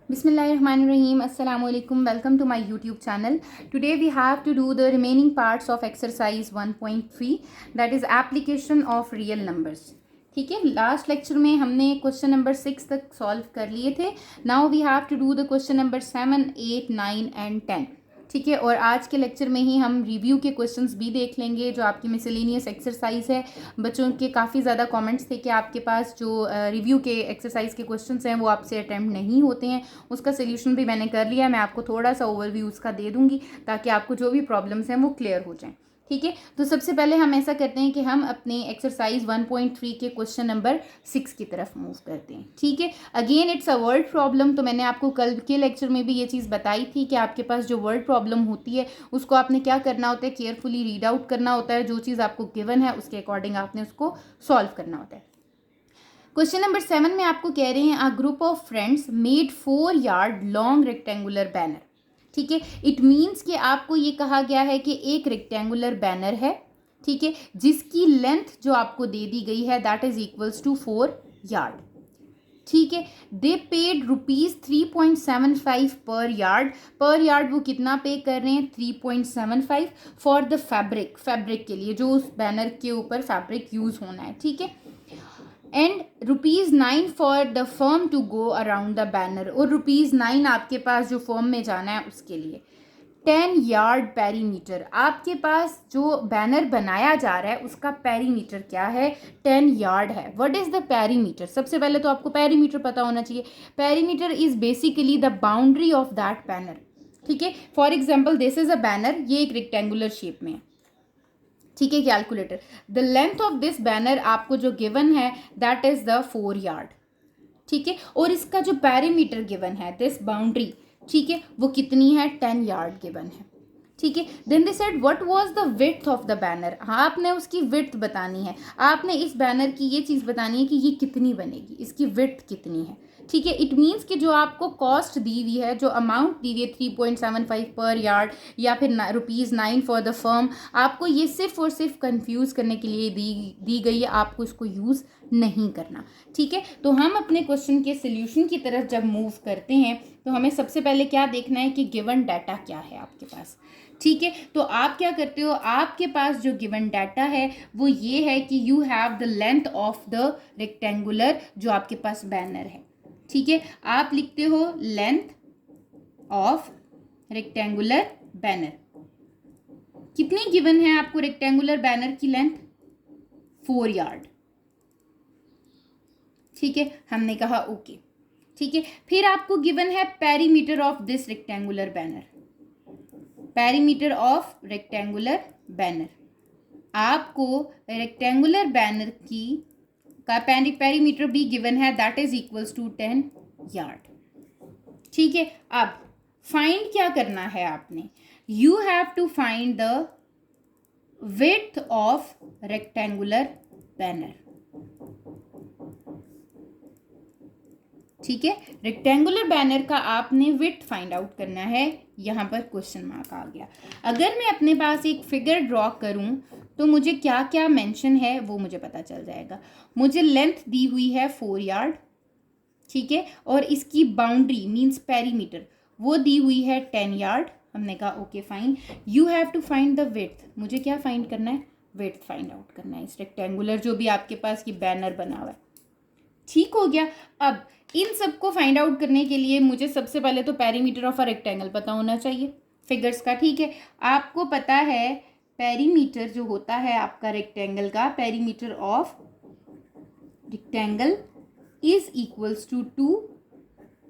Bismillahirrahmanirrahim. Assalamu alaikum. Welcome to my YouTube channel. Today we have to do the remaining parts of exercise 1.3, that is application of real numbers. ठीक है, last lecture में हमने question number 6 तक solve कर लिए थे. Now we have to do the question number 7, 8, 9 and 10. ठीक है, और आज के लेक्चर में ही हम रिव्यू के क्वेश्चंस भी देख लेंगे जो आपकी मिसलेनियस एक्सरसाइज है. बच्चों के काफ़ी ज़्यादा कमेंट्स थे कि आपके पास जो रिव्यू के एक्सरसाइज के क्वेश्चंस हैं वो आपसे अटैम्प्ट नहीं होते हैं. उसका सोल्यूशन भी मैंने कर लिया. मैं आपको थोड़ा सा ओवरव्यू उसका दे दूँगी ताकि आपको जो भी प्रॉब्लम्स हैं वो क्लियर हो जाएँ. ठीक है, तो सबसे पहले हम ऐसा करते हैं कि हम अपने एक्सरसाइज 1.3 के क्वेश्चन नंबर 6 की तरफ मूव करते हैं. ठीक है, again it's a word problem. तो मैंने आपको कल के लेक्चर में भी ये चीज़ बताई थी कि आपके पास जो वर्ड प्रॉब्लम होती है उसको आपने क्या करना होता है, केयरफुली रीड आउट करना होता है. जो चीज़ आपको गिवन है उसके अकॉर्डिंग आपने उसको सॉल्व करना होता है. क्वेश्चन नंबर 7 में आपको कह रहे हैं a group of friends made 4 yard long rectangular banner. ठीक है, इट मीन्स कि आपको ये कहा गया है कि एक रेक्टेंगुलर बैनर है. ठीक है, जिसकी लेंथ जो आपको दे दी गई है that is equals to 4 yard. ठीक है, दे पेड ₹3.75 पर यार्ड. पर यार्ड वो कितना पे कर रहे हैं, 3.75 फॉर द फैब्रिक के लिए जो उस बैनर के ऊपर फैब्रिक यूज होना है. ठीक है, and ₹9 for the firm to go around the banner. और ₹9 आपके पास जो फर्म में जाना है उसके लिए. 10 यार्ड पेरीमीटर, आपके पास जो बैनर बनाया जा रहा है उसका पेरीमीटर क्या है, 10 यार्ड है. What is the perimeter? सबसे पहले तो आपको पेरीमीटर पता होना चाहिए. Perimeter is basically the boundary of that banner. ठीक है, for example this is a banner, ये एक रेक्टेंगुलर शेप में है. ठीक है, calculator the length of this banner आपको जो गिवन है दैट इज द 4 यार्ड. ठीक है, और इसका जो पेरीमीटर गिवन है दिस बाउंड्री, ठीक है, वो कितनी है, 10 यार्ड गिवन है. ठीक है, then they said what was the width of the banner. हाँ, आपने उसकी विड्थ बतानी है. आपने इस बैनर की ये चीज़ बतानी है कि ये कितनी बनेगी, इसकी विड्थ कितनी है. ठीक है, इट मीन्स कि जो आपको कॉस्ट दी हुई है, जो अमाउंट दी हुई है 3.75 पर यार्ड या फिर ₹9 फॉर द फर्म, आपको ये सिर्फ और सिर्फ कंफ्यूज करने के लिए दी गई है. आपको इसको यूज़ नहीं करना. ठीक है, तो हम अपने क्वेश्चन के सोल्यूशन की तरफ जब मूव करते हैं तो हमें सबसे पहले क्या देखना है कि गिवन डाटा क्या है आपके पास. ठीक है, तो आप क्या करते हो, आपके पास जो गिवन डाटा है वो ये है कि you have the length of the rectangular जो आपके पास बैनर है. ठीक है, आप लिखते हो लेंथ ऑफ रेक्टेंगुलर बैनर. कितनी गिवन है आपको रेक्टेंगुलर बैनर की लेंथ, 4 यार्ड. ठीक है, हमने कहा ओके. ठीक है, फिर आपको गिवन है perimeter of this rectangular banner. Perimeter of rectangular banner, आपको रेक्टेंगुलर बैनर की का पेरीमीटर भी गिवन है that is equals to 10 yard. ठीक है, अब फाइंड क्या करना है आपने, you have to find the width of rectangular banner. ठीक है, रेक्टेंगुलर बैनर का आपने विड्थ फाइंड आउट करना है. यहाँ पर क्वेश्चन मार्क आ गया. अगर मैं अपने पास एक फिगर ड्रॉ करूँ तो मुझे क्या क्या मेंशन है वो मुझे पता चल जाएगा. मुझे लेंथ दी हुई है 4 यार्ड. ठीक है, और इसकी बाउंड्री मींस पेरीमीटर वो दी हुई है 10 यार्ड. हमने कहा okay fine. You have to find the width, मुझे क्या फाइंड करना है, विड्थ फाइंड आउट करना है इस रेक्टेंगुलर जो भी आपके पास ये बैनर बना हुआ है. ठीक हो गया. अब इन सबको फाइंड आउट करने के लिए मुझे सबसे पहले तो पेरीमीटर ऑफ अ रेक्टेंगल पता होना चाहिए फिगर्स का. ठीक है, आपको पता है पेरीमीटर जो होता है आपका रेक्टेंगल का, perimeter of rectangle is equals to 2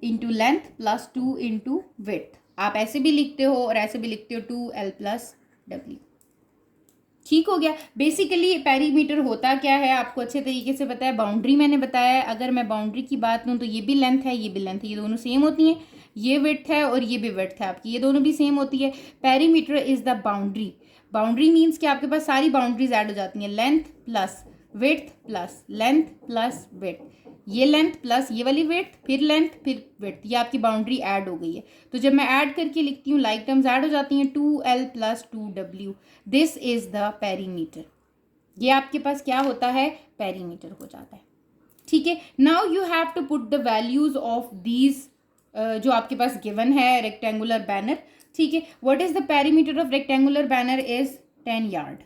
into length plus 2 into width. आप ऐसे भी लिखते हो और ऐसे भी लिखते हो 2L प्लस W. ठीक हो गया. बेसिकली पेरीमीटर होता क्या है आपको अच्छे तरीके से पता है. बाउंड्री मैंने बताया है. अगर मैं बाउंड्री की बात लूँ तो ये भी लेंथ है, ये भी लेंथ है, ये दोनों सेम होती हैं. ये विड्थ है और ये भी विड्थ है आपकी, ये दोनों भी सेम होती है. Perimeter is the boundary. Boundary means कि आपके पास सारी बाउंड्रीज ऐड हो जाती हैं. Length plus width plus length plus width, ये लेंथ प्लस ये वाली विड्थ, फिर लेंथ फिर विड्थ, ये आपकी बाउंड्री ऐड हो गई है. तो जब मैं ऐड करके लिखती हूँ लाइक टर्म्स ऐड हो जाती हैं. 2L plus 2W, this is the perimeter. ये आपके पास क्या होता है, पेरीमीटर हो जाता है. ठीक है, now you have to put the values of these जो आपके पास गिवन है रेक्टेंगुलर बैनर, ठीक है। What is the perimeter of rectangular banner is 10 yard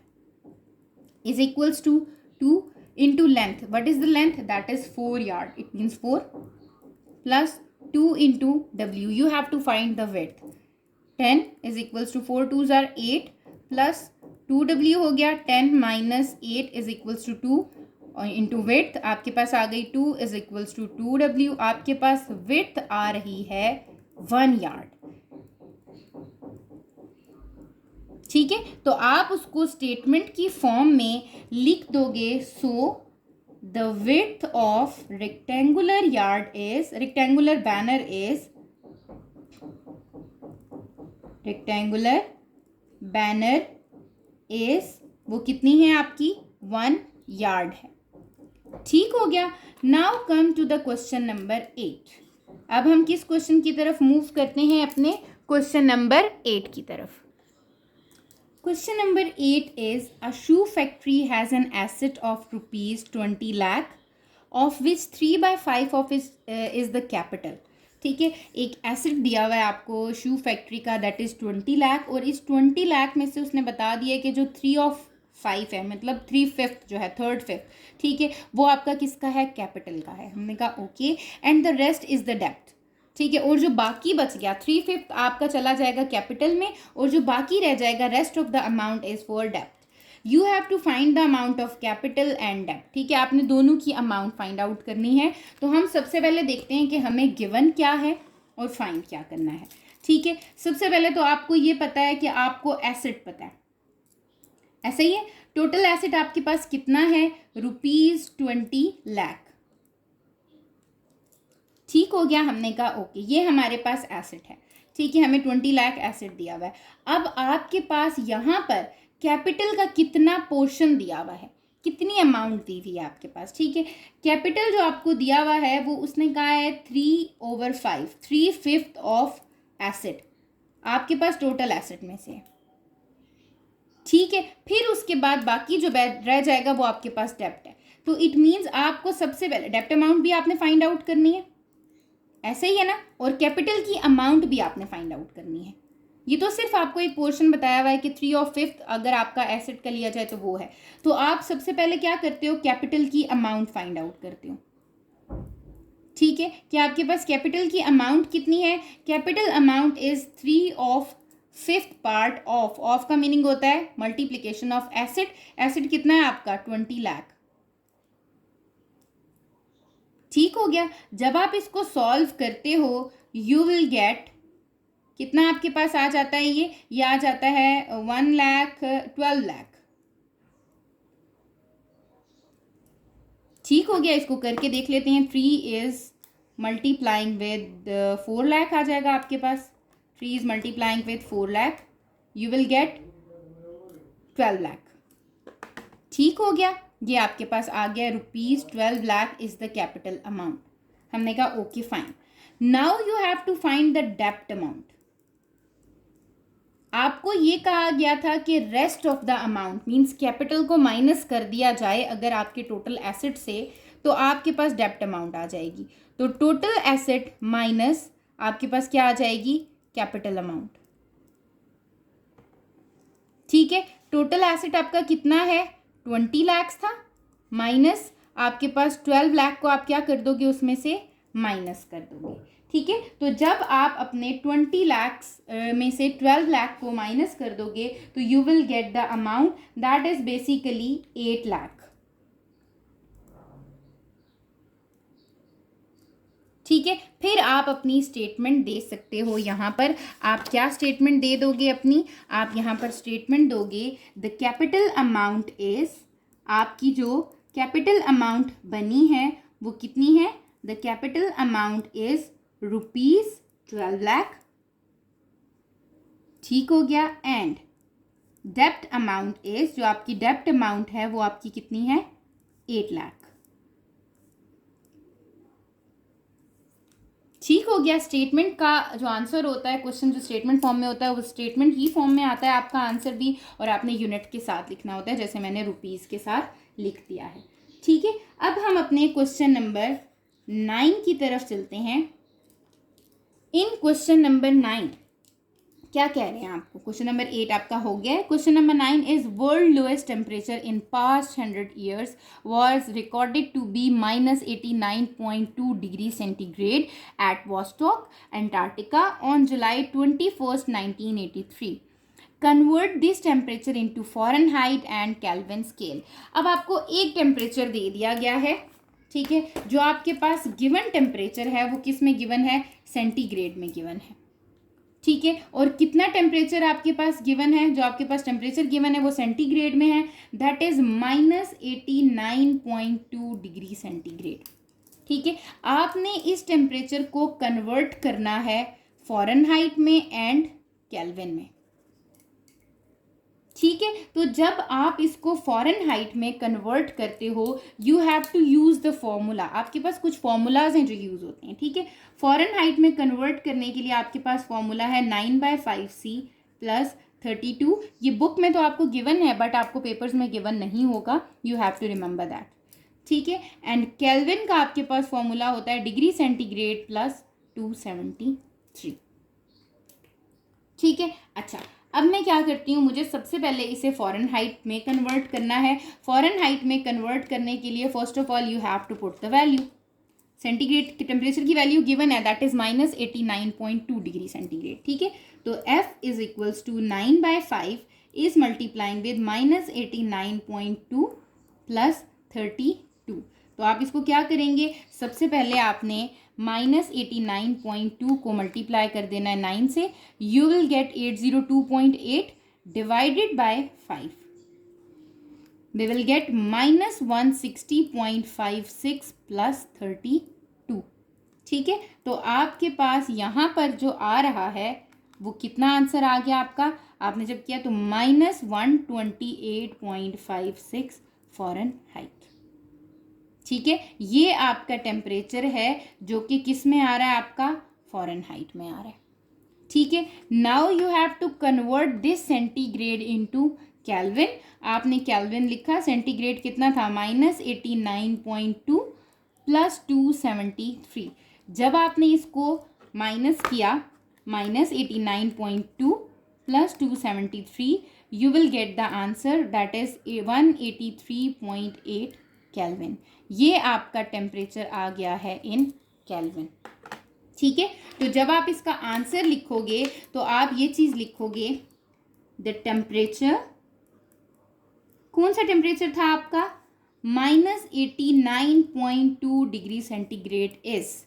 is equals to 2 into length. What is the length? That is 4 yard. It means 4 plus 2 into w. You have to find the width. 10 is equals to 4 2s are 8 plus 2w हो गया 10 minus 8 is equals to 2 into width आपके पास आ गई 2 is equals to 2w. आपके पास width आ रही है 1 yard. ठीक है, तो आप उसको स्टेटमेंट की फॉर्म में लिख दोगे. So the width of rectangular yard is, rectangular banner is, rectangular banner is वो कितनी है आपकी 1 यार्ड है. ठीक हो गया. Now come to the question number 8. अब हम किस क्वेश्चन की तरफ मूव करते हैं? अपने क्वेश्चन नंबर 8 की तरफ. Question number 8 is a shoe factory has an asset of rupees 20 lakh of which 3/5 of is the capital. ठीक है, एक एसेट दिया हुआ है आपको शू फैक्ट्री का, दैट इज 20 लाख, और इस 20 लाख में से उसने बता दिया कि जो 3/5 है, मतलब 3/5 जो है, 3/5, ठीक है, वो आपका किसका है? कैपिटल का है. हमने कहा okay, and the rest is the डेप्ट. ठीक है, और जो बाकी बच गया 3/5 आपका चला जाएगा कैपिटल में, और जो बाकी रह जाएगा rest of the amount is for dept. You have to find the amount of capital and डेप्ट. ठीक है, आपने दोनों की अमाउंट फाइंड आउट करनी है. तो हम सबसे पहले देखते हैं कि हमें गिवन क्या है और फाइंड क्या करना है. ठीक है, सबसे पहले तो आपको ये पता है कि आपको एसेट पता है, ऐसा ही है. टोटल एसेट आपके पास कितना है? रुपीज 20 लाख. ठीक हो गया. हमने कहा ओके, ये हमारे पास एसेट है. ठीक है, हमें 20 लाख एसेट दिया हुआ है. अब आपके पास यहाँ पर कैपिटल का कितना पोर्शन दिया हुआ है, कितनी अमाउंट दी हुई है आपके पास. ठीक है, कैपिटल जो आपको दिया हुआ है वो उसने कहा है 3/5, 3/5 ऑफ एसेट आपके पास टोटल एसेट में से. ठीक है, फिर उसके बाद बाकी जो रह जाएगा वो आपके पास डेप्ट है. तो इट मीन्स आपको सबसे पहले डेप्ट अमाउंट भी आपने फाइंड आउट करनी है, ऐसे ही है ना, और कैपिटल की अमाउंट भी आपने फाइंड आउट करनी है. ये तो सिर्फ आपको एक पोर्शन बताया हुआ है कि 3/5 अगर आपका एसेट का लिया जाए तो वो है. तो आप सबसे पहले क्या करते हो? कैपिटल की अमाउंट फाइंड आउट करते हो. ठीक है, कि आपके पास कैपिटल की अमाउंट कितनी है? Capital amount is 3/5 part of का मीनिंग होता है मल्टीप्लीकेशन ऑफ एसेट. एसेट कितना है आपका? 20 लाख. ठीक हो गया. जब आप इसको सॉल्व करते हो यू विल गेट, कितना आपके पास आ जाता है? ये आ जाता है 1,12 लाख. ठीक हो गया. इसको करके देख लेते हैं. 3 इज मल्टीप्लाइंग विद 4 लाख आ जाएगा आपके पास. 3 is multiplying with 4 lakh, you will get 12 lakh. ठीक हो गया. ये आपके पास आ गया rupees 12 lakh is the capital amount. हमने कहा okay fine. Now you have to find the डेप्ट अमाउंट. आपको ये कहा गया था कि rest of the amount means capital को माइनस कर दिया जाए अगर आपके टोटल एसेट से, तो आपके पास डेप्ट अमाउंट आ जाएगी. तो टोटल एसेट माइनस आपके पास क्या आ जाएगी? Capital amount. ठीक है, टोटल एसेट आपका कितना है? 20 लाख था, माइनस आपके पास 12 लाख को आप क्या कर दोगे? उसमें से माइनस कर दोगे. ठीक है, तो जब आप अपने 20 लाख में से 12 लाख को माइनस कर दोगे तो you will get the amount that is basically 8 lakh. ठीक है, फिर आप अपनी स्टेटमेंट दे सकते हो. यहाँ पर आप क्या स्टेटमेंट दे दोगे अपनी? आप यहाँ पर स्टेटमेंट दोगे द कैपिटल अमाउंट इज, आपकी जो कैपिटल अमाउंट बनी है वो कितनी है? The capital amount is rupees 12 lakh. ठीक हो गया. एंड डेप्ट अमाउंट इज, जो आपकी डेप्ट अमाउंट है वो आपकी कितनी है? 8 लाख. ठीक हो गया. स्टेटमेंट का जो आंसर होता है, क्वेश्चन जो स्टेटमेंट फॉर्म में होता है वो स्टेटमेंट ही फॉर्म में आता है आपका आंसर भी, और आपने यूनिट के साथ लिखना होता है, जैसे मैंने रुपीस के साथ लिख दिया है. ठीक है, अब हम अपने क्वेश्चन नंबर 9 की तरफ चलते हैं. इन क्वेश्चन नंबर 9 क्या कह रहे हैं आपको? क्वेश्चन नंबर 8 आपका हो गया है. Question number 9 is world lowest temperature in past 100 years was recorded to be -89.2 degree centigrade at Vostok, Antarctica on July 21st, 1983. Convert this temperature into Fahrenheit and kelvin scale. अब आपको एक temperature दे दिया गया है, ठीक है. जो आपके पास गिवन टेम्परेचर है वो किस में गिवन है? सेंटीग्रेड में गिवन है, ठीक है. और कितना टेम्परेचर आपके पास गिवन है? जो आपके पास टेम्परेचर गिवन है वो सेंटीग्रेड में है, दैट इज -89.2 डिग्री सेंटीग्रेड, ठीक है. आपने इस टेम्परेचर को कन्वर्ट करना है फ़ारेनहाइट में एंड केल्विन में, ठीक है. तो जब आप इसको फ़ारेनहाइट में कन्वर्ट करते हो you have to use the formula. आपके पास कुछ फॉर्मूलाज हैं जो यूज़ होते हैं, ठीक है. फ़ारेनहाइट में कन्वर्ट करने के लिए आपके पास फॉर्मूला है 9/5C + 32. ये बुक में तो आपको गिवन है बट आपको पेपर्स में गिवन नहीं होगा, you have to remember that, ठीक है. एंड केल्विन का आपके पास फॉर्मूला होता है डिग्री सेंटीग्रेड + 273, ठीक है. अच्छा, अब मैं क्या करती हूँ, मुझे सबसे पहले इसे फ़ारेनहाइट में कन्वर्ट करना है. फ़ारेनहाइट में कन्वर्ट करने के लिए first of all you have to put the value. Centigrade की टेम्परेचर की वैल्यू गिवन है, दैट इज -89.2 डिग्री सेंटीग्रेड, ठीक है. तो F is equals to 9/5 is multiplying with -89.2 + 32. तो आप इसको क्या करेंगे, सबसे पहले आपने -89.2 को मल्टीप्लाई कर देना है 9 से. You will get 802.8 divided by 5. We will get -160.56 + 32, ठीक है. तो आपके पास यहाँ पर जो आ रहा है वो कितना आंसर आ गया आपका? आपने जब किया तो -128.56 फ़ारेनहाइट, ठीक है. ये आपका टेम्परेचर है जो कि किस में आ रहा है? आपका फ़ारेनहाइट में आ रहा है, ठीक है. Now you have to convert this centigrade into kelvin. आपने केल्विन लिखा, सेंटीग्रेड कितना था? -89.2 + 273. जब आपने इसको माइनस किया, -89.2 + 273, you will get the answer that is 183.8 kelvin. ये आपका टेम्परेचर आ गया है इन केल्विन, ठीक है. तो जब आप इसका आंसर लिखोगे तो आप ये चीज़ लिखोगे, द टेम्परेचर, कौन सा टेम्परेचर था आपका? -89.2 degree centigrade is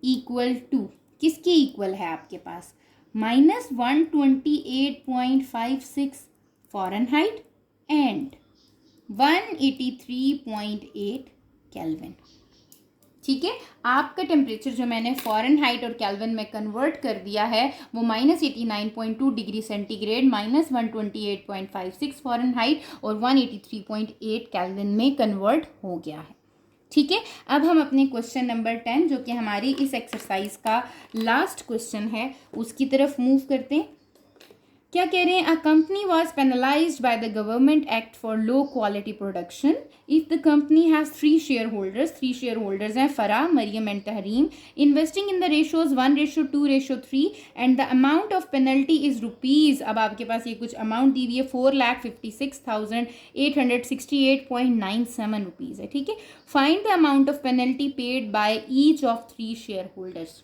equal to, किसके इक्वल है आपके पास? -128.56 फ़ारेनहाइट एंड 183.8 केल्विन, ठीक है. आपका टेम्परेचर जो मैंने फ़ारेनहाइट और केल्विन में कन्वर्ट कर दिया है वो -89.2 डिग्री सेंटीग्रेड, -128.56 फ़ारेनहाइट और 183.8 केल्विन में कन्वर्ट हो गया है, ठीक है. अब हम अपने क्वेश्चन नंबर 10 जो कि हमारी इस एक्सरसाइज का लास्ट क्वेश्चन है उसकी तरफ मूव करते हैं. क्या कह रहे हैं? A company was penalized by the government act for low quality production if the company has 3 share holders. 3 share holders हैं, Farah, Mariam and Tahreem, investing in the ratios 1:2:3 and the amount of penalty is rupees. अब आपके पास ये कुछ amount दी हुई है, 4,56,868.97 rupees है, ठीक है. Find the amount of penalty paid by each of 3 share holders.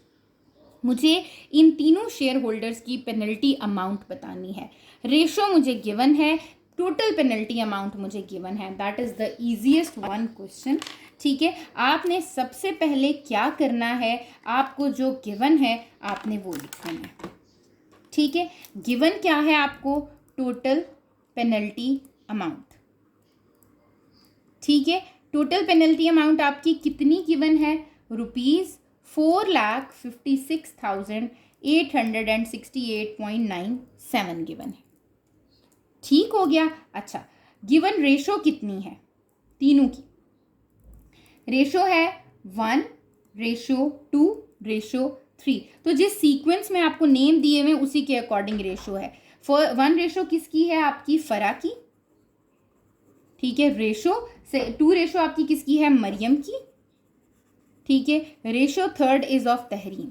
मुझे इन तीनों शेयर होल्डर्स की पेनल्टी अमाउंट बतानी है. रेशो मुझे गिवन है, टोटल पेनल्टी अमाउंट मुझे गिवन है. That is the easiest one question, ठीक है. आपने सबसे पहले क्या करना है, आपको जो गिवन है आपने वो लिखना है, ठीक है. गिवन क्या है आपको? टोटल पेनल्टी अमाउंट, ठीक है. टोटल पेनल्टी अमाउंट आपकी कितनी गिवन है? ₹4,56,868.97 गिवन है, ठीक हो गया. अच्छा, गिवन रेशो कितनी है? तीनों की रेशो है 1:2:3. तो जिस सीक्वेंस में आपको नेम दिए हुए उसी के अकॉर्डिंग रेशो है. 1 रेशो किसकी है? आपकी फरा की, ठीक है. रेशो से 2 रेशो आपकी किसकी है? मरियम की, ठीक है. Ratio 3rd is of Tahreem.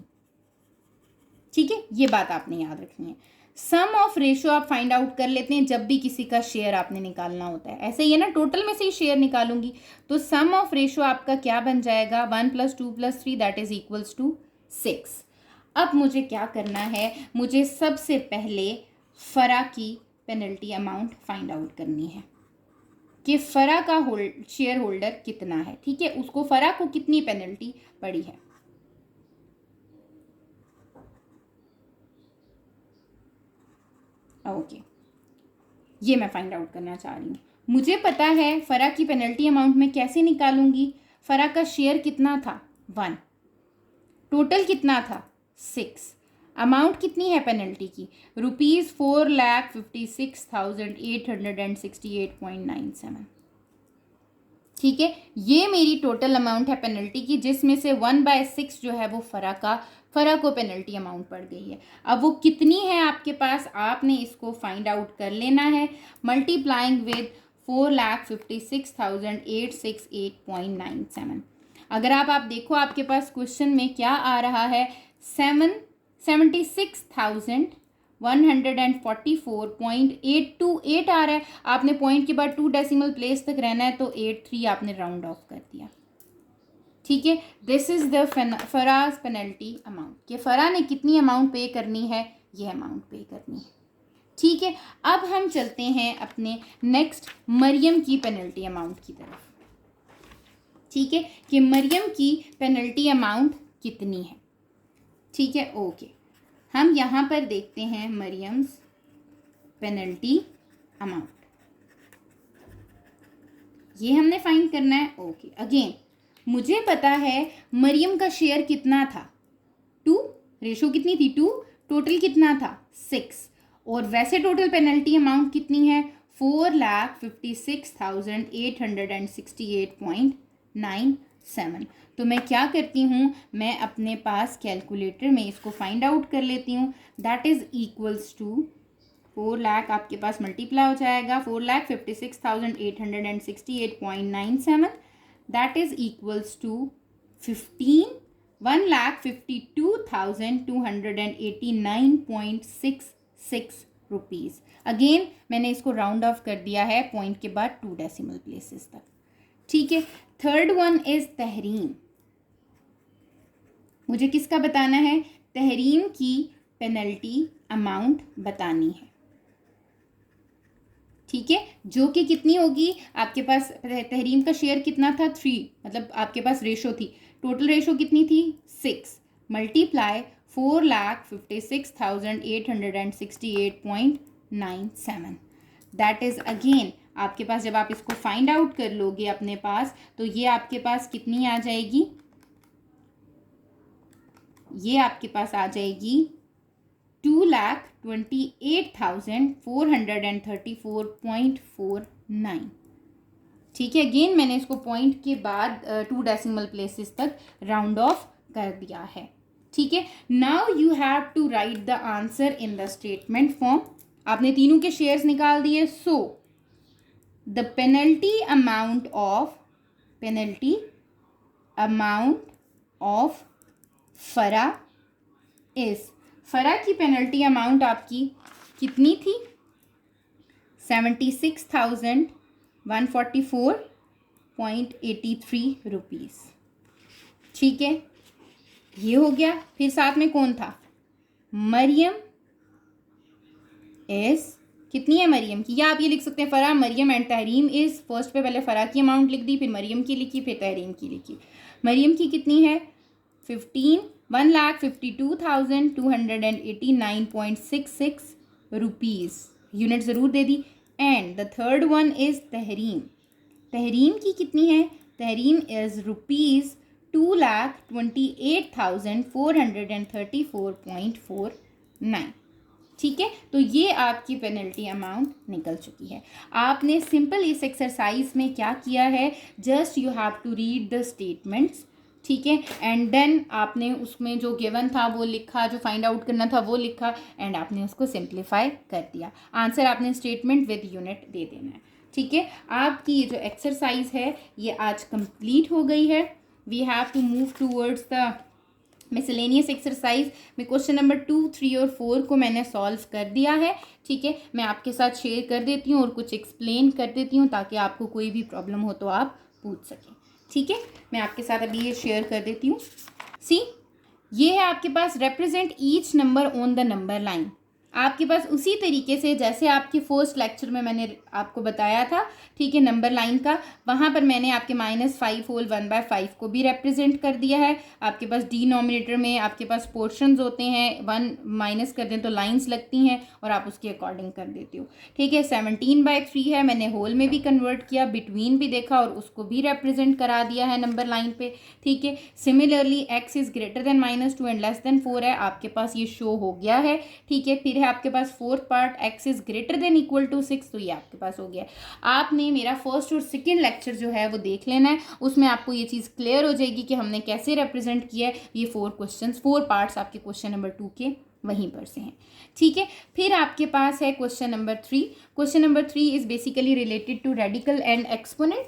ठीक है, ये बात आपने याद रखनी है। सम ऑफ रेशो आप फाइंड आउट कर लेते हैं जब भी किसी का शेयर आपने निकालना होता है। ऐसे ही है ना, टोटल में से ही शेयर निकालूंगी तो सम ऑफ रेशो आपका क्या बन जाएगा, 1 + 2 + 3 दैट इज इक्वल्स टू 6। अब मुझे क्या करना है, मुझे सबसे पहले फरा की पेनल्टी अमाउंट फाइंड आउट करनी है कि फरा का शेयर होल्डर कितना है। ठीक है, उसको फरा को कितनी पेनल्टी पड़ी है। ओके, ये मैं फाइंड आउट करना चाह रही हूँ। मुझे पता है फरा की पेनल्टी अमाउंट में कैसे निकालूंगी। फरा का शेयर कितना था, 1, टोटल कितना था, 6, अमाउंट कितनी है पेनल्टी की, ₹4,56,868.97। ठीक है, ये मेरी टोटल अमाउंट है पेनल्टी की, जिसमें से 1/6 जो है वो फरा को पेनल्टी अमाउंट पड़ गई है। अब वो कितनी है आपके पास, आपने इसको फाइंड आउट कर लेना है मल्टीप्लाइंग विद 4,56,868.97। अगर आप देखो आपके पास क्वेश्चन में क्या आ रहा है, 76,144.828 आ रहा है। आपने पॉइंट के बाद 2 डेसिमल प्लेस तक रहना है तो 83 आपने राउंड ऑफ कर दिया। ठीक है, this is the Farah's penalty amount, कि फरा ने कितनी अमाउंट पे करनी है, ये अमाउंट पे करनी है। ठीक है, अब हम चलते हैं अपने नेक्स्ट मरियम की पेनल्टी अमाउंट की तरफ। ठीक है, कि मरियम की पेनल्टी अमाउंट कितनी है। ठीक है, ओके, हम यहाँ पर देखते हैं मरियम्स पेनल्टी अमाउंट, ये हमने फाइंड करना है। ओके, अगेन मुझे पता है मरियम का शेयर कितना था, 2, रेशो कितनी थी 2, टोटल कितना था 6, और वैसे टोटल पेनल्टी अमाउंट कितनी है 4,56,868.97। तो मैं क्या करती हूँ, मैं अपने पास कैलकुलेटर में इसको फाइंड आउट कर लेती हूँ। That is equals to 4 lakh आपके पास मल्टीप्लाई हो जाएगा 4,56,868.97, that is equals to 1,52,289.66 rupees. Again मैंने इसको राउंड ऑफ कर दिया है पॉइंट के बाद 2 डेसिमल प्लेसेस तक। ठीक है, थर्ड वन इज तहरीम। मुझे किसका बताना है, तहरीम की पेनल्टी अमाउंट बतानी है। ठीक है, जो कि कितनी होगी, आपके पास तहरीम का शेयर कितना था 3, मतलब आपके पास रेशो थी, टोटल रेशो कितनी थी 6, मल्टीप्लाई 4,56,868.97। दैट इज अगेन आपके पास, जब आप इसको फाइंड आउट कर लोगे अपने पास, तो ये आपके पास कितनी आ जाएगी, ये आपके पास आ जाएगी 2,28,434.49। ठीक है, अगेन मैंने इसको पॉइंट के बाद 2 डेसिमल प्लेसेस तक राउंड ऑफ कर दिया है। ठीक है, now you have to write the answer in the statement form. आपने तीनों के शेयर्स निकाल दिए, so the penalty amount of Farah is, Farah की पेनल्टी अमाउंट आपकी कितनी थी 76,144.83 रुपीज़। ठीक है, ये हो गया। फिर साथ में कौन था, मरियम इज, कितनी है मरियम की, या आप ये लिख सकते हैं Farah Mariam and Tahreem is, first पे पहले फरा की अमाउंट लिख दी, फिर मरियम की लिखी, फिर तहरीम की लिखी। मरियम की कितनी है 1,52,289.66 रुपीज़, यूनिट ज़रूर दे दी। And the third one is Tahreem, Tahreem की कितनी है, तहरीम इज़ ₹2,28,434.49। ठीक है, तो ये आपकी पेनल्टी अमाउंट निकल चुकी है। आपने सिंपल इस एक्सरसाइज में क्या किया है, just you have to read the statements. ठीक है, एंड देन आपने उसमें जो गिवन था वो लिखा, जो फाइंड आउट करना था वो लिखा, एंड आपने उसको सिंप्लीफाई कर दिया। आंसर आपने स्टेटमेंट विद यूनिट दे देना है। ठीक है, आपकी ये जो एक्सरसाइज है ये आज कंप्लीट हो गई है। We have to move towards the miscellaneous exercise में क्वेश्चन नंबर 2, 3 और 4 को मैंने सॉल्व कर दिया है। ठीक है, मैं आपके साथ शेयर कर देती हूँ और कुछ एक्सप्लेन कर देती हूँ ताकि आपको कोई भी प्रॉब्लम हो तो आप पूछ सकें। ठीक है, मैं आपके साथ अभी ये शेयर कर देती हूँ। सी, ये है आपके पास represent each number on the number line. आपके पास उसी तरीके से जैसे आपके फर्स्ट लेक्चर में मैंने आपको बताया था, ठीक है, नंबर लाइन का, वहाँ पर मैंने आपके -5 होल 1/5 को भी रिप्रेजेंट कर दिया है। आपके पास डिनोमिनेटर में आपके पास पोर्शंस होते हैं, 1 माइनस कर दें तो लाइंस लगती हैं और आप उसके अकॉर्डिंग कर देते हो। ठीक है, 17/3 है, मैंने होल में भी कन्वर्ट किया, बिटवीन भी देखा और उसको भी रिप्रेजेंट करा दिया है नंबर लाइन पे। ठीक है, similarly x is greater than -2 and less than 4 है, आपके पास ये शो हो गया है। ठीक है, फिर है आपके पास fourth part, x is greater than equal to 6, तो ये आपके पास हो गया। आपने मेरा फर्स्ट और सेकंड लेक्चर जो है वो देख लेना है, उसमें आपको ये चीज़ क्लियर हो जाएगी कि हमने कैसे रिप्रेजेंट किया है। ये 4 क्वेश्चंस, 4 पार्ट्स आपके क्वेश्चन नंबर 2 के वहीं पर से हैं। ठीक है, फिर आपके पास है question number 3। Question number 3 is basically related to radical and exponent.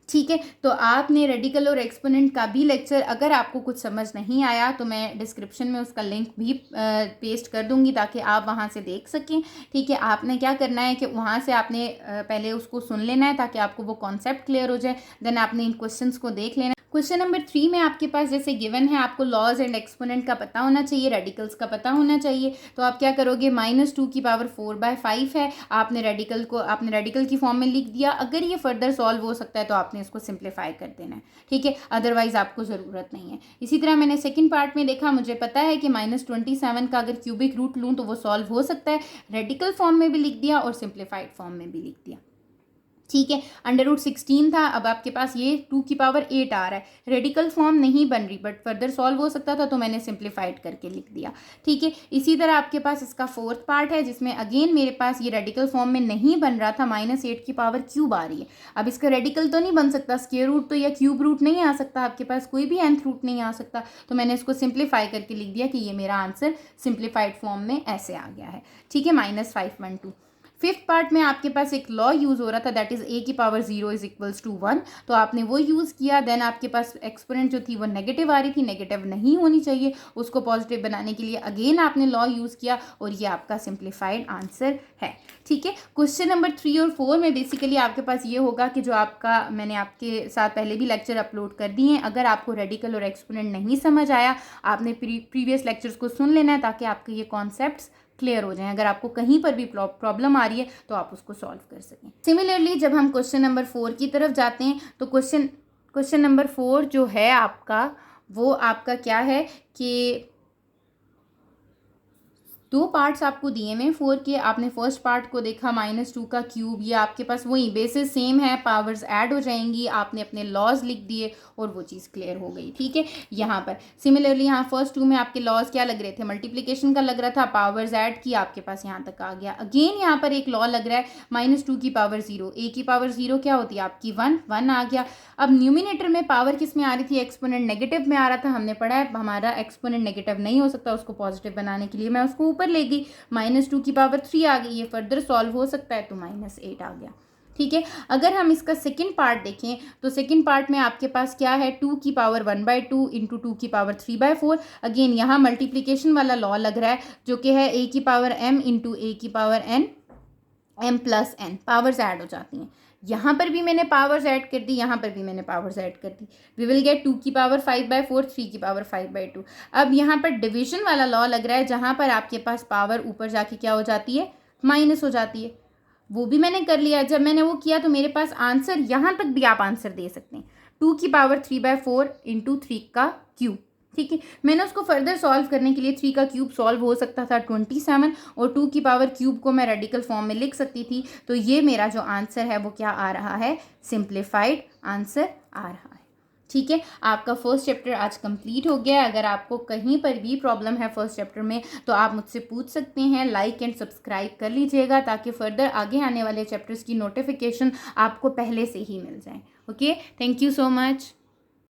ठीक है, तो आपने रेडिकल और एक्सपोनेंट का भी लेक्चर, अगर आपको कुछ समझ नहीं आया तो मैं डिस्क्रिप्शन में उसका लिंक भी पेस्ट कर दूंगी ताकि आप वहां से देख सकें। ठीक है, आपने क्या करना है कि वहां से आपने पहले उसको सुन लेना है ताकि आपको वो कॉन्सेप्ट क्लियर हो जाए, देन आपने इन क्वेश्चंस को देख लेना है। क्वेश्चन नंबर 3 में आपके पास जैसे गिवन है, आपको लॉज एंड एक्सपोनेंट का पता होना चाहिए, रेडिकल्स का पता होना चाहिए। तो आप क्या करोगे, -2⁴/5 है, आपने रेडिकल की फॉर्म में लिख दिया। अगर ये फर्दर सॉल्व हो सकता है तो आपने इसको सिंप्लीफाई कर देना है। ठीक है, अदरवाइज आपको ज़रूरत नहीं है। इसी तरह मैंने सेकंड पार्ट में देखा, मुझे पता है कि -27 का अगर क्यूबिक रूट लूँ तो वो सॉल्व हो सकता है, रेडिकल फॉर्म में भी लिख दिया और सिंप्लीफाइड फॉर्म में भी लिख दिया। ठीक है, √16 था, अब आपके पास ये 2⁸ आ रहा है, रेडिकल फॉर्म नहीं बन रही बट फर्दर सॉल्व हो सकता था तो मैंने सिंप्लीफाइड करके लिख दिया। ठीक है, इसी तरह आपके पास इसका फोर्थ पार्ट है जिसमें अगेन मेरे पास ये रेडिकल फॉर्म में नहीं बन रहा था, -8³ आ रही है। अब इसका रेडिकल तो नहीं बन सकता, स्क्वायर रूट तो या क्यूब रूट नहीं आ सकता, आपके पास कोई भी nth रूट नहीं आ सकता, तो मैंने इसको सिंप्लीफाई करके लिख दिया कि ये मेरा आंसर सिंप्लीफाइड फॉर्म में ऐसे आ गया है। ठीक है, -512। फिफ्थ पार्ट में आपके पास एक लॉ यूज़ हो रहा था, that is a⁴ is equals to 1, तो आपने वो यूज़ किया। देन आपके पास एक्सपोनेंट जो थी वो नेगेटिव आ रही थी, नेगेटिव नहीं होनी चाहिए, उसको पॉजिटिव बनाने के लिए अगेन आपने लॉ यूज़ किया और ये आपका सिंप्लीफाइड आंसर है। ठीक है, क्वेश्चन नंबर 3 और 4 में बेसिकली आपके पास ये होगा कि जो आपका, मैंने आपके साथ पहले भी लेक्चर अपलोड कर दिए हैं, अगर आपको रेडिकल और एक्सपोनेंट नहीं समझ आया, आपने प्रीवियस लेक्चर्स को सुन लेना है ताकि आपके ये कॉन्सेप्ट्स क्लियर हो जाए। अगर आपको कहीं पर भी प्रॉब्लम आ रही है तो आप उसको सॉल्व कर सकें। सिमिलरली जब हम क्वेश्चन नंबर 4 की तरफ जाते हैं तो क्वेश्चन नंबर 4 जो है आपका, वो आपका क्या है कि 2 पार्ट्स आपको दिए में 4 के। आपने फर्स्ट पार्ट को देखा, -2 का क्यूब, ये आपके पास वही बेसिस सेम है, पावर्स ऐड हो जाएंगी, आपने अपने लॉज लिख दिए और वो चीज़ क्लियर हो गई। ठीक है, यहाँ पर सिमिलरली यहाँ फर्स्ट 2 में आपके लॉज क्या लग रहे थे, मल्टीप्लिकेशन का लग रहा था, पावर्स ऐड की, आपके पास यहाँ तक आ गया। अगेन यहाँ पर एक लॉ लग रहा है, -2⁴, a⁴ क्या होती है आपकी 1 आ गया। अब न्यूमिनेटर में पावर किस में आ रही थी, एक्सपोनेंट नेगेटिव में आ रहा था, हमने पढ़ा है हमारा एक्सपोनेंट नेगेटिव नहीं हो सकता, उसको पॉजिटिव बनाने के लिए मैं उसको ऊपर ले गई, -2⁵ आ गई, ये फर्दर सॉल्व हो सकता है तो -8 आ गया। ठीक है, अगर हम इसका सेकंड पार्ट देखें तो सेकंड पार्ट में आपके पास क्या है, 2⁴1/2 इंटू 2⁴3/4। अगेन यहाँ मल्टीप्लीकेशन वाला लॉ लग रहा है जो कि है a⁴m into a⁴n m+n, powers add हो जाती हैं। यहाँ पर भी मैंने पावर्स ऐड कर दी, यहाँ पर भी मैंने पावर्स ऐड कर दी, वी विल गेट 2⁵5/4 3⁵5/2। अब यहाँ पर डिवीजन वाला लॉ लग रहा है जहाँ पर आपके पास पावर ऊपर जाके क्या हो जाती है, माइनस हो जाती है, वो भी मैंने कर लिया। जब मैंने वो किया तो मेरे पास आंसर, यहाँ तक भी आप आंसर दे सकते हैं, 2⁵3/4 इंटू 3 का क्यूब। ठीक है, मैंने उसको फर्दर सॉल्व करने के लिए 3 का क्यूब सॉल्व हो सकता था 27 और 2⁵³ को मैं रेडिकल फॉर्म में लिख सकती थी। तो ये मेरा जो आंसर है वो क्या आ रहा है, सिंप्लीफाइड आंसर आ रहा है। ठीक है, आपका फर्स्ट चैप्टर आज कंप्लीट हो गया है। अगर आपको कहीं पर भी प्रॉब्लम है फर्स्ट चैप्टर में तो आप मुझसे पूछ सकते हैं। लाइक एंड सब्सक्राइब कर लीजिएगा ताकि फर्दर आगे आने वाले चैप्टर्स की नोटिफिकेशन आपको पहले से ही मिल जाए। Okay, thank you so much.